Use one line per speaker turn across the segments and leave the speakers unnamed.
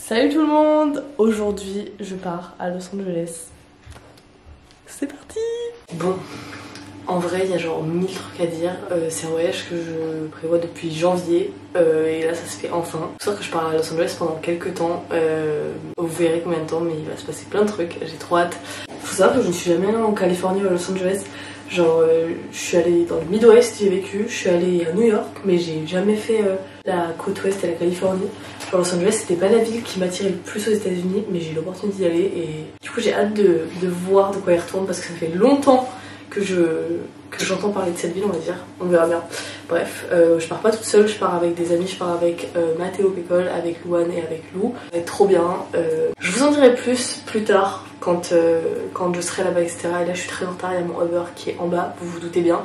Salut tout le monde! Aujourd'hui je pars à Los Angeles. C'est parti! Bon, en vrai il y a genre 1000 trucs à dire. C'est un voyage que je prévois depuis janvier et là ça se fait enfin. C'est sûr que je pars à Los Angeles pendant quelques temps. Vous verrez combien de temps, mais il va se passer plein de trucs. J'ai trop hâte. Faut savoir que je ne suis jamais allée en Californie ou à Los Angeles. Genre je suis allée dans le Midwest, j'ai vécu, je suis allée à New York, mais j'ai jamais fait la côte ouest et la Californie. Genre Los Angeles c'était pas la ville qui m'attirait le plus aux États-Unis, mais j'ai eu l'opportunité d'y aller et du coup j'ai hâte de voir de quoi il retourne parce que ça fait longtemps que j'entends parler de cette ville, on va dire. On verra bien. Bref, je pars pas toute seule, je pars avec des amis, je pars avec Mathéo Pécole, avec Louane et avec Lou. Ça va être trop bien. Je vous en dirai plus tard quand je serai là-bas, etc. Et là je suis très en retard, il y a mon Uber qui est en bas, vous vous doutez bien.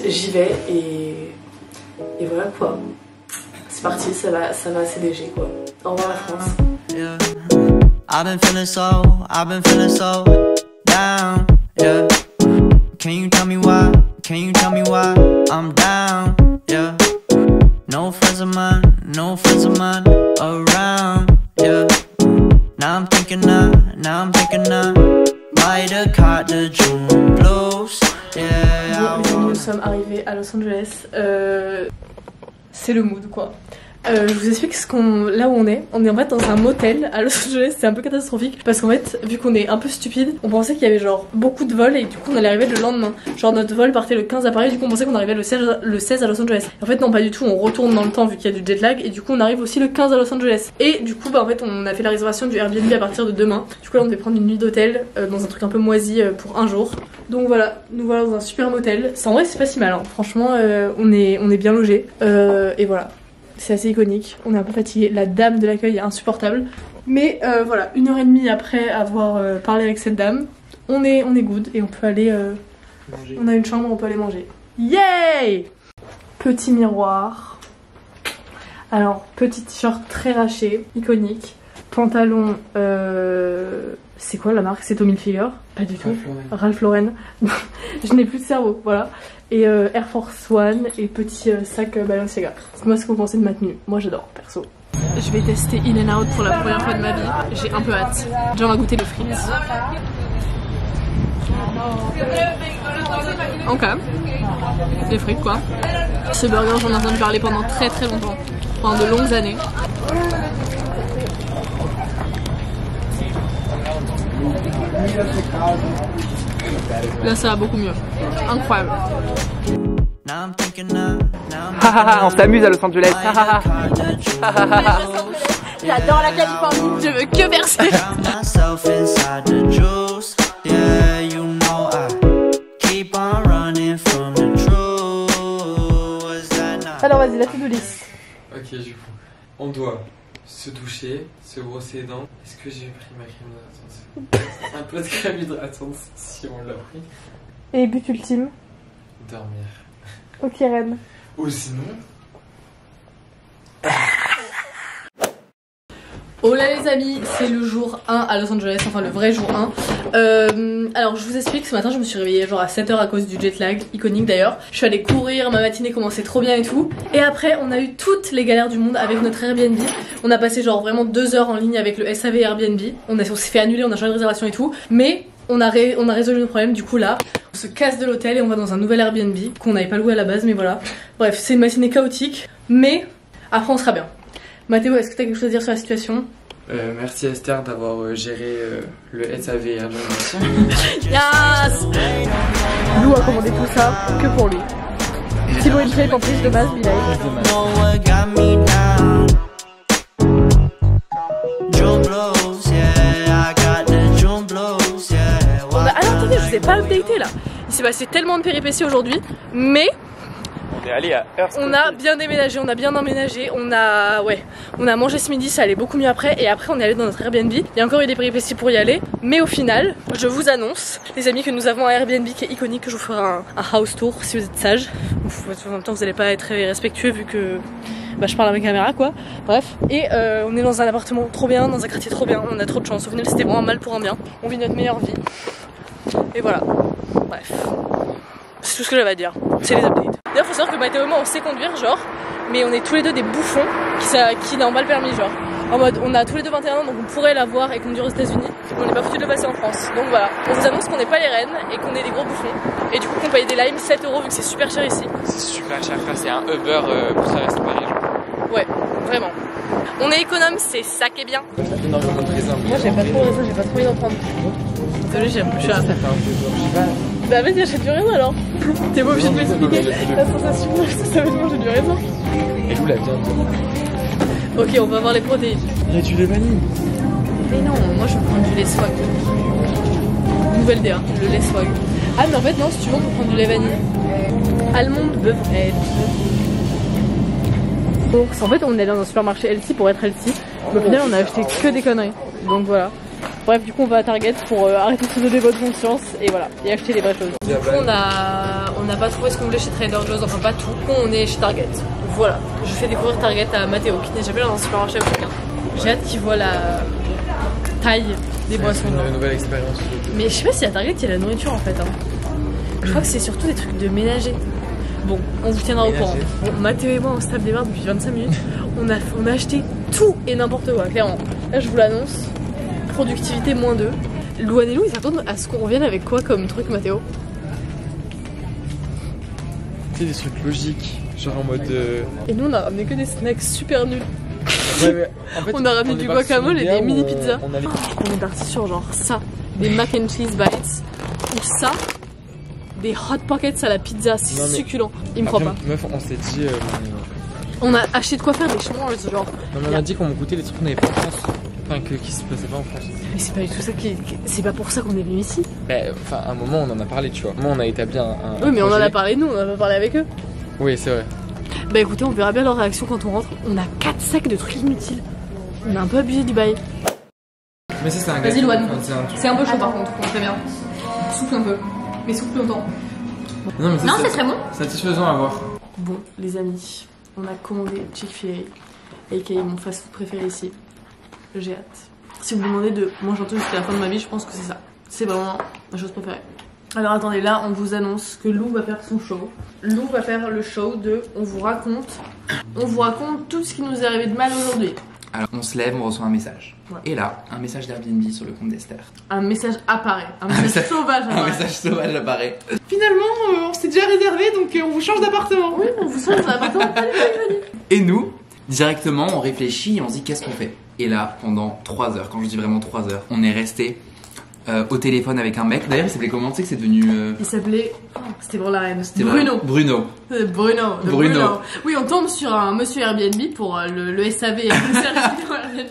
J'y vais et voilà quoi. C'est parti, ça va assez léger quoi. Au revoir la France.
Yeah. I've been feeling so down, yeah. Can you tell me why? Can you tell me why I'm down, yeah. No friends of mine around, yeah. Now I'm thinking might have caught the June blues, yeah.
Bon, nous sommes arrivés à Los Angeles. C'est le mood quoi. Je vous explique là où on est. On est en fait dans un motel à Los Angeles, c'est un peu catastrophique parce qu'en fait, vu qu'on est un peu stupide, on pensait qu'il y avait genre beaucoup de vols et du coup on allait arriver le lendemain. Genre notre vol partait le 15 à Paris, du coup on pensait qu'on arrivait le 16 à Los Angeles. En fait non, pas du tout, on retourne dans le temps vu qu'il y a du jet lag et du coup on arrive aussi le 15 à Los Angeles. Et du coup bah en fait on a fait la réservation du Airbnb à partir de demain. Du coup là on devait prendre une nuit d'hôtel dans un truc un peu moisi pour un jour. Donc voilà, nous voilà dans un super motel. En vrai c'est pas si mal hein. Franchement on est bien logés et voilà. C'est assez iconique, on est un peu fatigué, la dame de l'accueil est insupportable. Mais voilà, 1h30 après avoir parlé avec cette dame, on est good et on peut aller... on a une chambre, on peut aller manger. Yay! Petit miroir. Alors, petit t-shirt très raché, iconique. Pantalon... c'est quoi la marque? C'est Tommy Hilfiger? Pas du tout. Ralph Lauren. Je n'ai plus de cerveau, voilà. Et Air Force One et petit sac Balenciaga. Dites-moi ce que vous pensez de ma tenue. Moi j'adore, perso. Je vais tester In and Out pour la première fois de ma vie. J'ai un peu hâte. Déjà on va goûter le frites. Ok. Des frites quoi. Ce burger j'en ai entendu parler pendant très longtemps. Pendant de longues années. Là ça va beaucoup mieux. Incroyable.
On s'amuse à Los Angeles.
J'adore la Californie, je veux que verser. Alors vas-y, la to-do list.
Ok, du coup, on doit se doucher, se brosser les dents. Est-ce que j'ai pris ma crème hydratante? Un peu de crème hydratante si on l'a pris.
Et but ultime?
Dormir.
Ok Ren.
Ou sinon...
Hola les amis, c'est le jour 1 à Los Angeles, enfin le vrai jour 1. Alors je vous explique, ce matin je me suis réveillée genre à 7h à cause du jet lag, iconique d'ailleurs. Je suis allée courir, ma matinée commençait trop bien et tout. Et après on a eu toutes les galères du monde avec notre Airbnb. On a passé genre vraiment 2 heures en ligne avec le SAV Airbnb. On s'est fait annuler, on a changé de réservation et tout. Mais on a résolu nos problèmes, du coup là on se casse de l'hôtel et on va dans un nouvel Airbnb qu'on n'avait pas loué à la base, mais voilà. Bref, c'est une matinée chaotique, mais après on sera bien. Mathéo, est-ce que tu as quelque chose à dire sur la situation?
Merci Esther d'avoir géré le SAV Airbnb.
Yes! Lou a commandé tout ça que pour lui. Thibaut et Jay en plus de base, Bilal. Alors attendez, je vous ai pas updaté là. Il s'est passé tellement de péripéties aujourd'hui, mais on a bien déménagé, on a bien emménagé, on a mangé ce midi, ça allait beaucoup mieux après. Et après on est allé dans notre Airbnb. Il y a encore eu des péripéties pour y aller, mais au final, je vous annonce, les amis, que nous avons un Airbnb qui est iconique, que je vous ferai un house tour si vous êtes sages. En même temps vous n'allez pas être très respectueux vu que je parle à ma caméra quoi. Bref, et on est dans un appartement trop bien, dans un quartier trop bien, on a trop de chance. Au final c'était vraiment un mal pour un bien. On vit notre meilleure vie. Et voilà, bref. C'est tout ce que j'avais à dire, c'est les updates. D'ailleurs faut savoir que Mathéo et moi on sait conduire genre, mais on est tous les deux des bouffons qui n'ont pas le permis genre. En mode, on a tous les deux 21 ans, donc on pourrait l'avoir et conduire aux États-Unis. On n'est pas foutu de le passer en France. Donc voilà, on vous annonce qu'on n'est pas les reines et qu'on est des gros bouffons. Et du coup, qu'on paye des limes 7 € vu que c'est super cher ici.
C'est super cher, frère, c'est un Uber pour ça reste Paris.
Ouais, vraiment. On est économe, c'est ça qui est bien.
Énormément de raisins.
Moi, j'ai pas trop raison, j'ai pas trop envie d'en prendre. Désolé, j'aime plus cher.
Ça fait un peu genre, je sais pas.
Bah vas-y, achète du raisin alors. T'es pas obligé de m'expliquer la sensation ça veut manger du raisin.
Et où la viande?
Ok, on va voir les protéines.
Il y a du lait vanille.
Mais non, moi je vais prendre du lait swag. Nouvelle idée, hein, le lait swag. Ah mais en fait non, si tu veux on peut prendre du lait vanille. Almond, beurre, en fait on est allé dans un supermarché healthy pour être healthy. Mais au final on a acheté que des conneries. Donc voilà. Bref, du coup on va à Target pour arrêter de se donner bonne conscience et voilà, et acheter les vraies choses. Du coup on a pas trouvé ce qu'on voulait chez Trader Joe's, enfin pas tout. Du coup on est chez Target. Voilà, je fais découvrir Target à Mathéo qui n'est jamais dans un supermarché africain. J'ai hâte qu'il voit la taille des boissons.
Une nouvelle expérience.
Mais je sais pas si à Target il y a la nourriture en fait. Hein. Je crois que c'est surtout des trucs de ménager. Bon, on vous tiendra au courant. Bon, Mathéo et moi on se tape des barres depuis 25 minutes. On a acheté tout et n'importe quoi, clairement. Là je vous l'annonce. Productivité -2. Louane et Lou ils s'attendent à ce qu'on revienne avec quoi comme truc Mathéo?
Tu sais, des trucs logiques, genre en mode.
Et nous on a ramené que des snacks super nuls.
Ouais, mais en fait,
On a ramené du guacamole et des mini pizzas.
On
est parti sur genre ça, des mac and cheese bites, ou ça, des hot pockets à la pizza, c'est succulent. Il me croit pas.
Meuf, on s'est dit.
On a acheté de quoi faire des chemins, genre.
Non, mais on a dit qu'on goûtait les trucs qu'on n'avait pas en France. Enfin, qui se passaient pas en France.
Mais c'est pas du tout ça c'est pas pour ça qu'on est venu ici.
Bah, enfin, à un moment on en a parlé, tu vois. Moi, on a établi un
oui, mais
projet.
on en a parlé nous, on en a pas parlé avec eux.
Oui, c'est vrai.
Bah écoutez, on verra bien leur réaction quand on rentre. On a 4 sacs de trucs inutiles. On a un peu abusé du bail.
Mais ça, c'est un
Vas-y, Louane.
C'est
un peu chaud par contre, on fait bien. Souffle un peu, mais souffle longtemps.
Non, mais
c'est très bon.
Satisfaisant à voir.
Bon, les amis, on a commandé Chick-fil-A, aka mon fast-food préféré ici. J'ai hâte. Si vous me demandez de manger un truc jusqu'à la fin de ma vie, je pense que c'est ça. C'est vraiment ma chose préférée. Alors attendez, là on vous annonce que Lou va faire son show. Lou va faire le show de on vous raconte tout ce qui nous est arrivé de mal aujourd'hui.
Alors on se lève, on reçoit un message. Ouais. Et là, un message d'Airbnb sur le compte d'Esther.
Un message apparaît, un message sauvage apparaît.
Un message sauvage apparaît. Finalement, on s'est déjà réservé, donc on vous change d'appartement.
Oui, on vous change d'appartement. Allez.
Et nous, directement, on réfléchit et on se dit qu'est-ce qu'on fait. Et là, pendant 3 heures, quand je dis vraiment 3 heures, on est resté au téléphone avec un mec. D'ailleurs, il s'appelait comment? Tu sais que c'est devenu.
Il s'appelait. C'était pour la reine. Bruno.
Bruno.
Bruno. Oui, on tombe sur un monsieur Airbnb pour le SAV et le service Airbnb.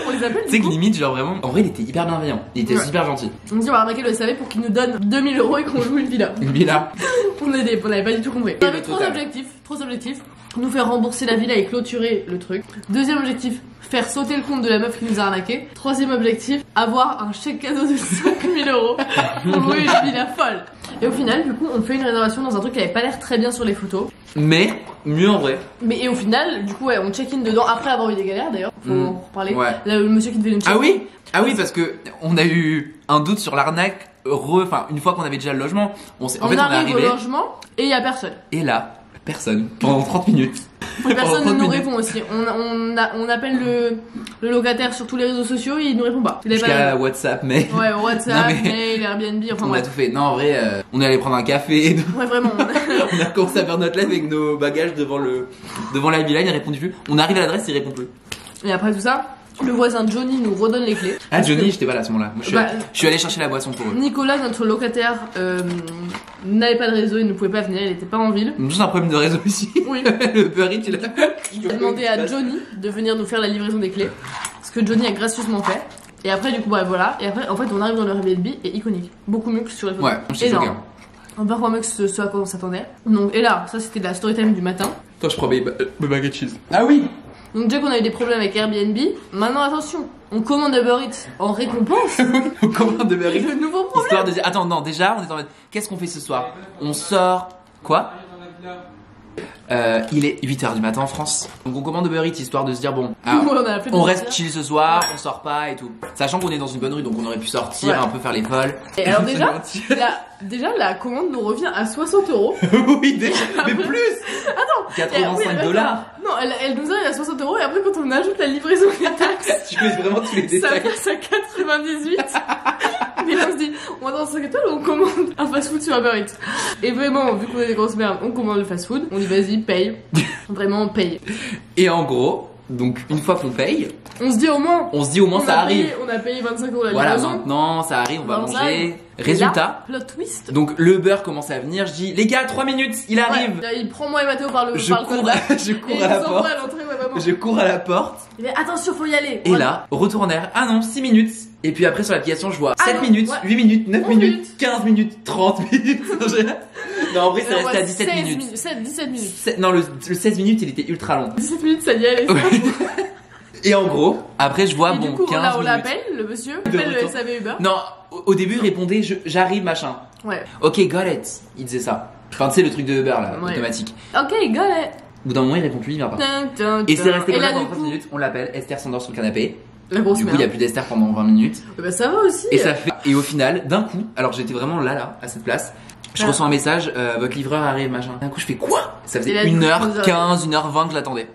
On les appelle.
Tu sais que limite, genre vraiment. En vrai, il était hyper bienveillant. Il était super gentil.
On dit on va arnaquer le SAV pour qu'il nous donne 2000 € et qu'on loue une villa.
Une villa.
On n'avait pas du tout compris. On avait 3 objectifs. Nous faire rembourser la villa et clôturer le truc. Deuxième objectif, faire sauter le compte de la meuf qui nous a arnaqué. Troisième objectif, avoir un chèque cadeau de 5000 € pour louer une villa folle. Et au final, du coup, on fait une réservation dans un truc qui avait pas l'air très bien sur les photos.
Mais mieux en vrai.
Mais et au final, du coup, ouais, on check-in dedans après avoir eu des galères d'ailleurs. Faut en reparler.
Ouais.
Là, le monsieur qui devait nous check-in.
Ah oui, parce que on a eu un doute sur l'arnaque. Enfin, une fois qu'on avait déjà le logement, on
arrive au logement et il y a personne.
Et là, personne pendant 30 minutes.
Personne ne nous répond aussi. On appelle le locataire sur tous les réseaux sociaux et il nous répond pas.
Jusqu'à WhatsApp, mail.
Ouais, WhatsApp, mail, Airbnb, enfin
on a tout fait. Non, en vrai, on est allé prendre un café.
Ouais, vraiment.
On a commencé à faire notre live avec nos bagages devant la villa, il répond plus. On arrive à l'adresse, il répond plus.
Et après tout ça, le voisin Johnny nous redonne les clés.
Ah, Johnny, j'étais pas là à ce moment-là. Moi, je suis allé chercher la boisson pour eux.
Nicolas, notre locataire, n'avait pas de réseau, il ne pouvait pas venir, il était pas en ville.
Juste un problème de réseau ici.
Oui.
Le Uber Eats,
il a demandé à Johnny de venir nous faire la livraison des clés. Ce que Johnny a gracieusement fait. Et après, du coup, bah voilà. Et après, en fait, on arrive dans le Airbnb et iconique. Beaucoup mieux que sur les photos.
Ouais, j'étais choqué.
Parfois mieux que ce à quoi on s'attendait. Donc, et là, ça c'était de la story time du matin.
Toi, je prends mes baguettes cheese. Ah oui!
Donc déjà qu'on a eu des problèmes avec Airbnb, maintenant attention, on commande Uber Eats en récompense.
On commande Uber Eats.
Le nouveau problème.
Histoire de dire, attends, non, déjà, on est en mode, qu'est-ce qu'on fait ce soir? On sort, quoi? Il est 8h du matin en France. Donc on commande Uber Eats histoire de se dire bon,
Ouais, on a appelé
on
de
reste
sortir.
chill ce soir, on sort pas et tout. Sachant qu'on est dans une bonne rue donc on aurait pu sortir,
Ouais.
un peu faire les folles.
Et alors déjà la commande nous revient à 60 €.
Oui déjà, mais plus.
Et
85
oui,
$.
Non, elle nous arrive à 60 € et après quand on ajoute la livraison et les taxes,
Tu mets vraiment tous les
ça
détails.
passe à 98. Mais là on se dit, on va dans 5 étoiles ou on commande un fast-food sur Uber Eats. Et vraiment, vu qu'on est des grosses merdes, on commande le fast-food. On dit vas-y, paye. Vraiment, on paye.
Et en gros, donc une fois qu'on paye,
On se dit au moins,
on se dit au moins ça arrive.
on a payé 25 € la
Voilà,
livraison.
maintenant ça arrive, on va
Non, ça
manger.
arrive.
Résultat,
Et là, plot twist.
donc le beurre commence à venir, je dis les gars 3 minutes, il arrive.
Ouais, là, il prend moi et Mathéo par le
Je
par le
cours,
codebas.
je
Et
cours
il
à la
nous envoie
porte.
à l'entrée, ouais, vraiment.
Je cours à la porte.
Il fait attention, faut y aller.
Et là, retour en air. Ah non, 6 minutes. Et puis après sur l'application, je vois
Ah
7
non,
minutes,
ouais.
8 minutes, 9
11
minutes,
minutes.
15 minutes, 30 minutes. Non, en vrai, c'est resté à 17 minutes.
17 minutes.
Non, le 16 minutes, il était ultra long.
17 minutes, ça y allait. ça.
Et en gros, après, je vois,
Et
bon,
du coup,
15
là, on
minutes.
l'appelle, le monsieur. On
De
appelle le
retour.
SAV Uber.
Non, au début, il répondait, j'arrive, machin.
Ouais.
Ok, got it. Il disait ça. Enfin, tu sais, le truc de Uber, là,
Ouais.
automatique.
Ok, got it.
Au bout d'un moment, il répond plus, il vient pas. Et c'est resté comme ça pendant 30 minutes. On l'appelle, Esther s'endort sur le canapé.
La grosse
Du coup, il y a
merde.
plus d'Esther pendant 20 minutes.
Bah, ça va aussi.
Et ça fait. Et au final, d'un coup, alors j'étais vraiment là, à cette place. Je
Ah.
reçois un message, votre livreur arrive, machin. D'un coup, je fais quoi? Ça
Et
faisait
là, du coup,
1h15, 1h20 que je l'attendais.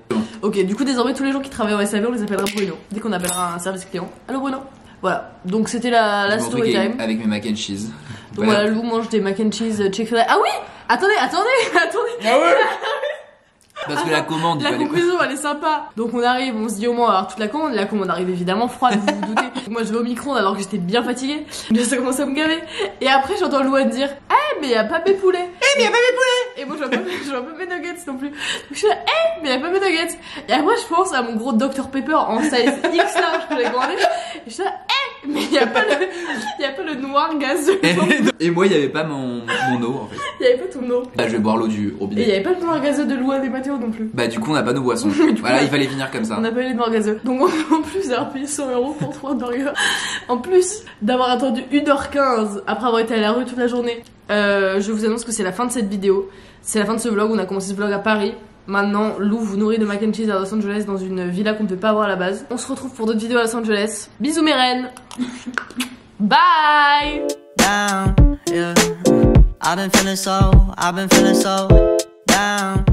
Ok, du coup, désormais, tous les gens qui travaillent en SAV, on les appellera Bruno. Dès qu'on appellera un service client. Allô, Bruno. Voilà. Donc, c'était la
Mon truc
story
est
time.
avec mes mac and cheese.
Donc, voilà, Lou mange des mac and cheese Chick-fil-A. Ah oui! Attendez.
Ah ouais. Parce que la commande, il
La
fallait.
conclusion, elle est sympa. Donc on arrive, on se dit au moins avoir toute la commande. La commande arrive évidemment froide, vous vous doutez. Moi je vais au micro-ondes alors que j'étais bien fatiguée. Mais ça commence à me gaver. Et après j'entends Louane dire mais y a pas mes poulets. Mais y a pas mes poulets. Et moi je vois pas mes nuggets non plus. Donc je suis là mais y a pas mes nuggets. Et après je pense à mon gros Dr Pepper en size X large que j'ai commandé. Et je suis là mais y a pas le noir gazeux.
Et moi, il y avait pas mon eau en fait.
Y avait pas ton eau.
Bah, je vais boire l'eau du
Et y
robinet.
avait pas le noir gazeux de Louane et Mathéo non plus.
Bah, du coup, on n'a pas nos boissons. Voilà, il fallait finir comme ça.
On n'a pas eu les noirs gazeux. Donc en plus d'avoir payé 100 € pour 3 burgers, en plus d'avoir attendu 1h15 après avoir été à la rue toute la journée, je vous annonce que c'est la fin de cette vidéo. C'est la fin de ce vlog. On a commencé ce vlog à Paris. Maintenant, Lou vous nourrit de mac and cheese à Los Angeles dans une villa qu'on ne peut pas avoir à la base. On se retrouve pour d'autres vidéos à Los Angeles. Bisous mes reines. Bye.
Down, yeah. I've been feeling so down,